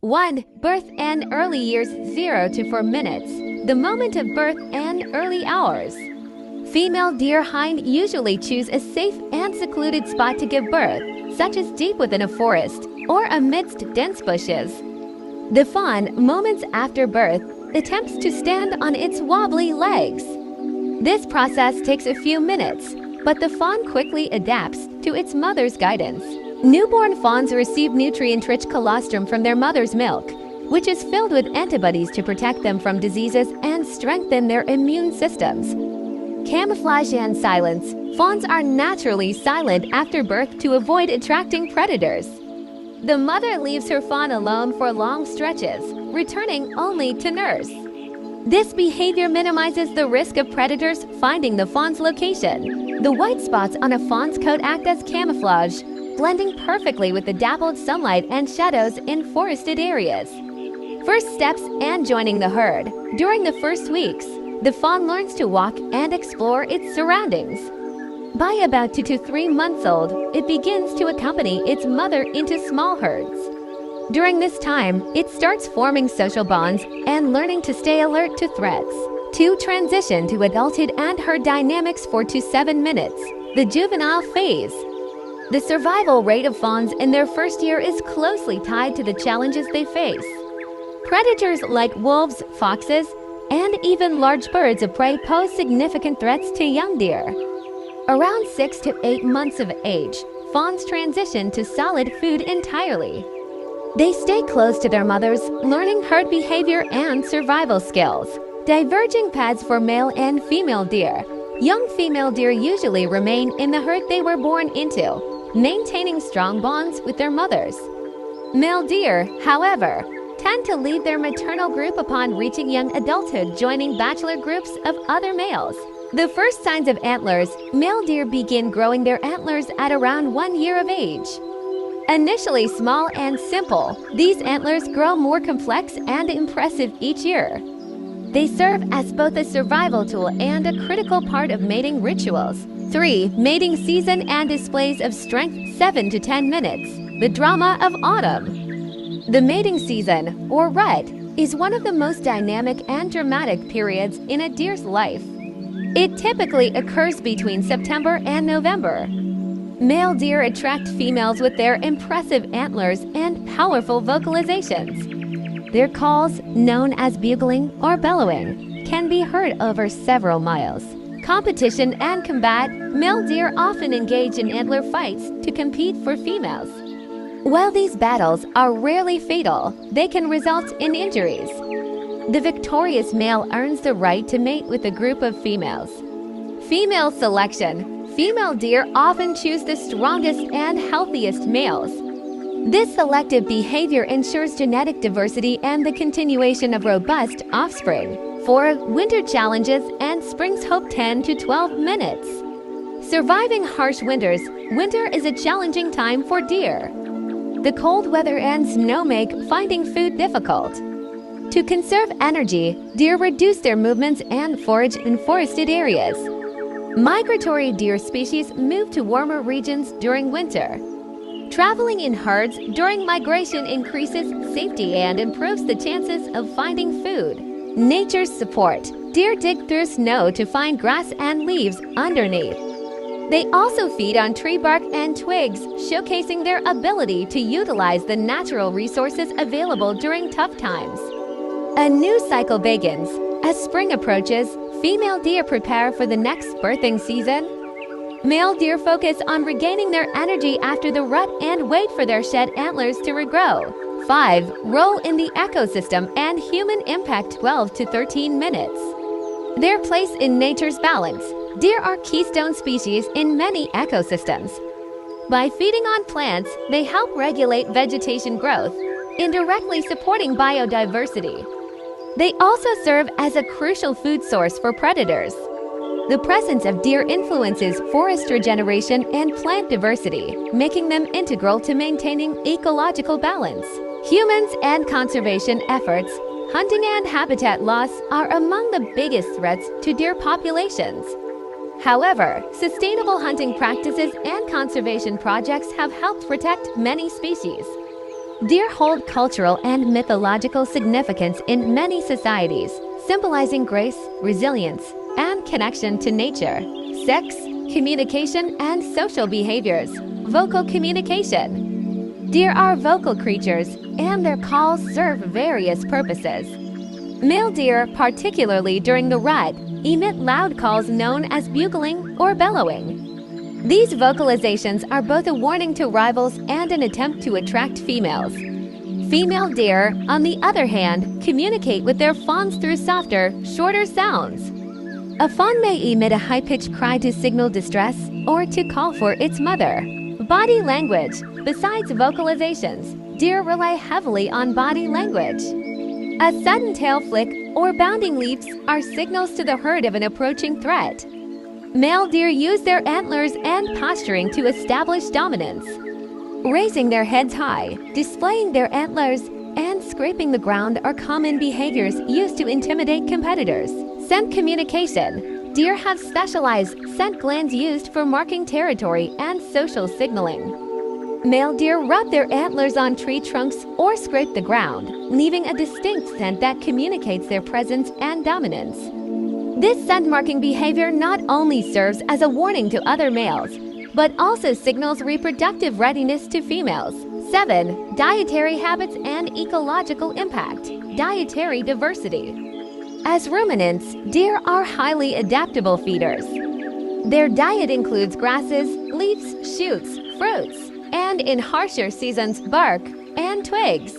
1. Birth and early years 0 to 4 minutes. The moment of birth and early hours. Female deer hind usually choose a safe and secluded spot to give birth, such as deep within a forest or amidst dense bushes. The fawn, moments after birth, attempts to stand on its wobbly legs. This process takes a few minutes, but the fawn quickly adapts to its mother's guidance. Newborn fawns receive nutrient-rich colostrum from their mother's milk, which is filled with antibodies to protect them from diseases and strengthen their immune systems. Camouflage and silence. Fawns are naturally silent after birth to avoid attracting predators. The mother leaves her fawn alone for long stretches, returning only to nurse. This behavior minimizes the risk of predators finding the fawn's location. The white spots on a fawn's coat act as camouflage, blending perfectly with the dappled sunlight and shadows in forested areas. First steps and joining the herd. During the first weeks, the fawn learns to walk and explore its surroundings. By about 2 to 3 months old, it begins to accompany its mother into small herds. During this time, it starts forming social bonds and learning to stay alert to threats. To transition to adulthood and herd dynamics 4 to 7 minutes, the juvenile phase. The survival rate of fawns in their first year is closely tied to the challenges they face. Predators like wolves, foxes, and even large birds of prey pose significant threats to young deer. Around 6 to 8 months of age, fawns transition to solid food entirely. They stay close to their mothers, learning herd behavior and survival skills. Diverging paths for male and female deer. Young female deer usually remain in the herd they were born into, maintaining strong bonds with their mothers. Male deer, however, tend to leave their maternal group upon reaching young adulthood, joining bachelor groups of other males. The first signs of antlers. Male deer begin growing their antlers at around 1 year of age. Initially small and simple, these antlers grow more complex and impressive each year. They serve as both a survival tool and a critical part of mating rituals. 3. Mating season and displays of strength 7 to 10 minutes. The drama of autumn. The mating season, or rut, is one of the most dynamic and dramatic periods in a deer's life. It typically occurs between September and November. Male deer attract females with their impressive antlers and powerful vocalizations. Their calls, known as bugling or bellowing, can be heard over several miles. Competition and combat. Male deer often engage in antler fights to compete for females. While these battles are rarely fatal, they can result in injuries. The victorious male earns the right to mate with a group of females. Female selection. Female deer often choose the strongest and healthiest males. This selective behavior ensures genetic diversity and the continuation of robust offspring. 4. Winter challenges and spring's hope 10 to 12 minutes. Surviving harsh winters. Winter is a challenging time for deer. The cold weather and snow make finding food difficult. To conserve energy, deer reduce their movements and forage in forested areas. Migratory deer species move to warmer regions during winter. Traveling in herds during migration increases safety and improves the chances of finding food. Nature's support. Deer dig through snow to find grass and leaves underneath. They also feed on tree bark and twigs, showcasing their ability to utilize the natural resources available during tough times. A new cycle begins. As spring approaches, female deer prepare for the next birthing season. Male deer focus on regaining their energy after the rut and wait for their shed antlers to regrow. 5. Role in the ecosystem and human impact 12 to 13 minutes. Their place in nature's balance. Deer are keystone species in many ecosystems. By feeding on plants, they help regulate vegetation growth, indirectly supporting biodiversity. They also serve as a crucial food source for predators. The presence of deer influences forest regeneration and plant diversity, making them integral to maintaining ecological balance. Humans and conservation efforts. Hunting and habitat loss are among the biggest threats to deer populations. However, sustainable hunting practices and conservation projects have helped protect many species. Deer hold cultural and mythological significance in many societies, symbolizing grace, resilience, and connection to nature. 6. Communication and social behaviors. Vocal communication. Deer are vocal creatures, and their calls serve various purposes. Male deer, particularly during the rut, emit loud calls known as bugling or bellowing. These vocalizations are both a warning to rivals and an attempt to attract females. Female deer, on the other hand, communicate with their fawns through softer, shorter sounds. A fawn may emit a high-pitched cry to signal distress or to call for its mother. Body language. Besides vocalizations, deer rely heavily on body language. A sudden tail flick or bounding leaps are signals to the herd of an approaching threat. Male deer use their antlers and posturing to establish dominance. Raising their heads high, displaying their antlers, and scraping the ground are common behaviors used to intimidate competitors. Scent communication. Deer have specialized scent glands used for marking territory and social signaling. Male deer rub their antlers on tree trunks or scrape the ground, leaving a distinct scent that communicates their presence and dominance. This scent-marking behavior not only serves as a warning to other males, but also signals reproductive readiness to females. 7. Dietary habits and ecological impact. Dietary diversity. As ruminants, deer are highly adaptable feeders. Their diet includes grasses, leaves, shoots, fruits, and in harsher seasons, bark and twigs.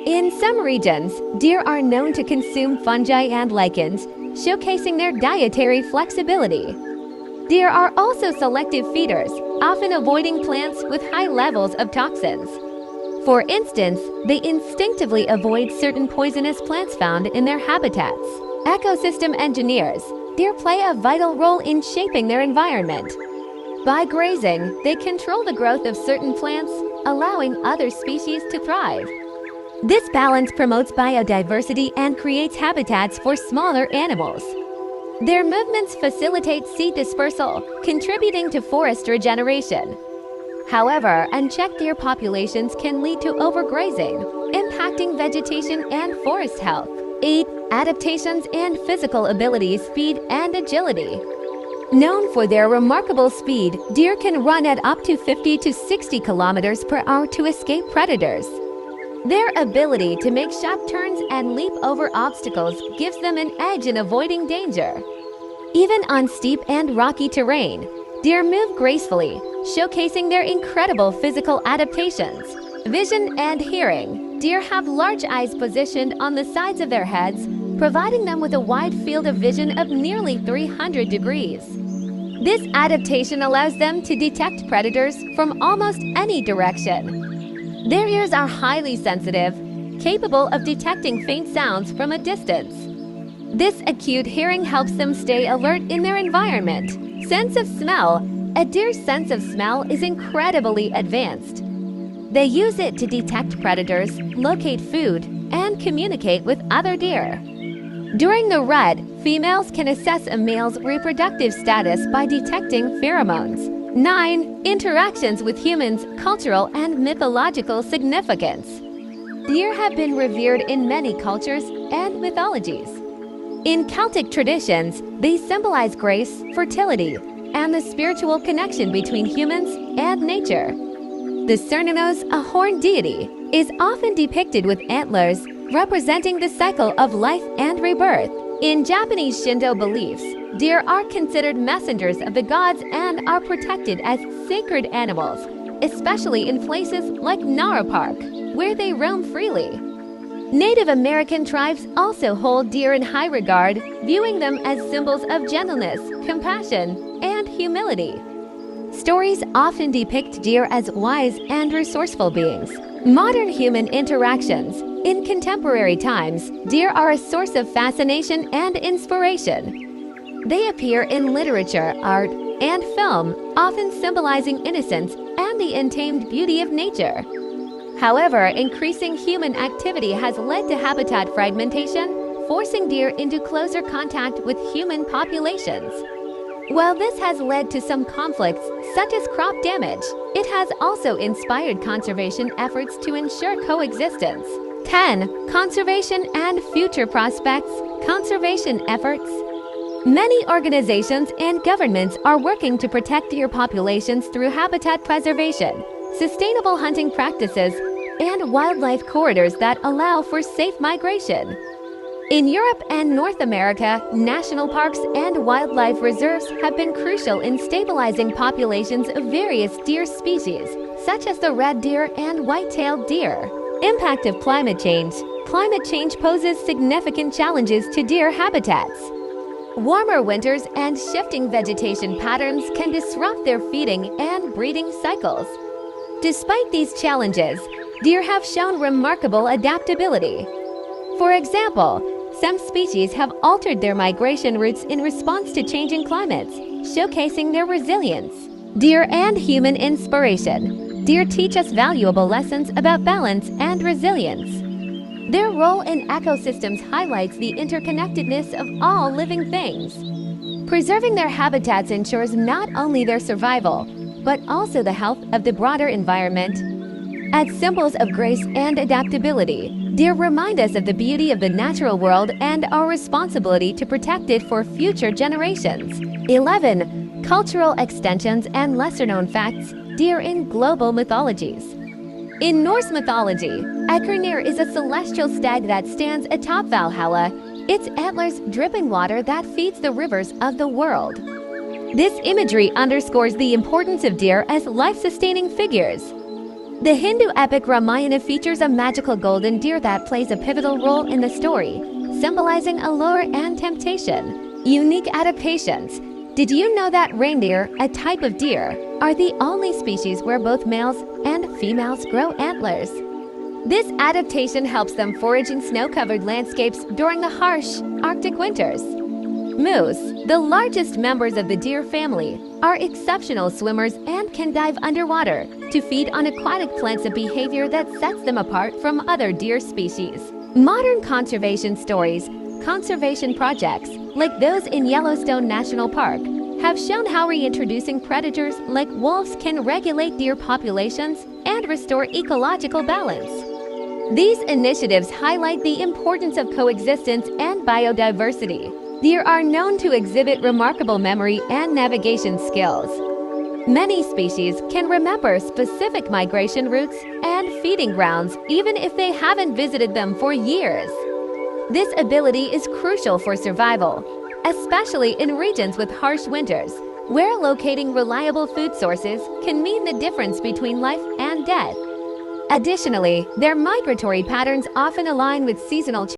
In some regions, deer are known to consume fungi and lichens, showcasing their dietary flexibility. Deer are also selective feeders, often avoiding plants with high levels of toxins. For instance, they instinctively avoid certain poisonous plants found in their habitats. Ecosystem engineers. Deer play a vital role in shaping their environment. By grazing, they control the growth of certain plants, allowing other species to thrive. This balance promotes biodiversity and creates habitats for smaller animals. Their movements facilitate seed dispersal, contributing to forest regeneration. However, unchecked deer populations can lead to overgrazing, impacting vegetation and forest health. 8. Adaptations and physical abilities, speed and agility. Known for their remarkable speed, deer can run at up to 50 to 60 kilometers per hour to escape predators. Their ability to make sharp turns and leap over obstacles gives them an edge in avoiding danger. Even on steep and rocky terrain, deer move gracefully, showcasing their incredible physical adaptations. Vision and hearing. Deer have large eyes positioned on the sides of their heads, providing them with a wide field of vision of nearly 300 degrees. This adaptation allows them to detect predators from almost any direction. Their ears are highly sensitive, capable of detecting faint sounds from a distance. This acute hearing helps them stay alert in their environment. Sense of smell. A deer's sense of smell is incredibly advanced. They use it to detect predators, locate food, and communicate with other deer. During the rut, females can assess a male's reproductive status by detecting pheromones. 9. Interactions with humans, cultural and mythological significance. Deer have been revered in many cultures and mythologies. In Celtic traditions, they symbolize grace, fertility, and the spiritual connection between humans and nature. The Cernunnos, a horned deity, is often depicted with antlers, representing the cycle of life and rebirth. In Japanese Shinto beliefs, deer are considered messengers of the gods and are protected as sacred animals, especially in places like Nara Park, where they roam freely. Native American tribes also hold deer in high regard, viewing them as symbols of gentleness, compassion, and humility. Stories often depict deer as wise and resourceful beings. Modern human interactions. In contemporary times, deer are a source of fascination and inspiration. They appear in literature, art, and film, often symbolizing innocence and the untamed beauty of nature. However, increasing human activity has led to habitat fragmentation, forcing deer into closer contact with human populations. While this has led to some conflicts, such as crop damage, it has also inspired conservation efforts to ensure coexistence. 10. Conservation and future prospects. Conservation efforts. Many organizations and governments are working to protect deer populations through habitat preservation, sustainable hunting practices, and wildlife corridors that allow for safe migration. In Europe and North America, national parks and wildlife reserves have been crucial in stabilizing populations of various deer species, such as the red deer and white-tailed deer. Impact of climate change. Climate change poses significant challenges to deer habitats. Warmer winters and shifting vegetation patterns can disrupt their feeding and breeding cycles. Despite these challenges, deer have shown remarkable adaptability. For example, some species have altered their migration routes in response to changing climates, showcasing their resilience. Deer and human inspiration. Deer teach us valuable lessons about balance and resilience. Their role in ecosystems highlights the interconnectedness of all living things. Preserving their habitats ensures not only their survival, but also the health of the broader environment. As symbols of grace and adaptability, deer remind us of the beauty of the natural world and our responsibility to protect it for future generations. 11. Cultural extensions and lesser-known facts. Deer in global mythologies. In Norse mythology, Eikernir is a celestial stag that stands atop Valhalla, its antlers dripping water that feeds the rivers of the world. This imagery underscores the importance of deer as life-sustaining figures. The Hindu epic Ramayana features a magical golden deer that plays a pivotal role in the story, symbolizing allure and temptation. Unique adaptations. Did you know that reindeer, a type of deer, are the only species where both males and females grow antlers? This adaptation helps them forage in snow-covered landscapes during the harsh Arctic winters. Moose, the largest members of the deer family, are exceptional swimmers and can dive underwater to feed on aquatic plants, a behavior that sets them apart from other deer species. Modern conservation stories, conservation projects, like those in Yellowstone National Park, have shown how reintroducing predators like wolves can regulate deer populations and restore ecological balance. These initiatives highlight the importance of coexistence and biodiversity. Deer are known to exhibit remarkable memory and navigation skills. Many species can remember specific migration routes and feeding grounds even if they haven't visited them for years. This ability is crucial for survival, especially in regions with harsh winters, where locating reliable food sources can mean the difference between life and death. Additionally, their migratory patterns often align with seasonal changes.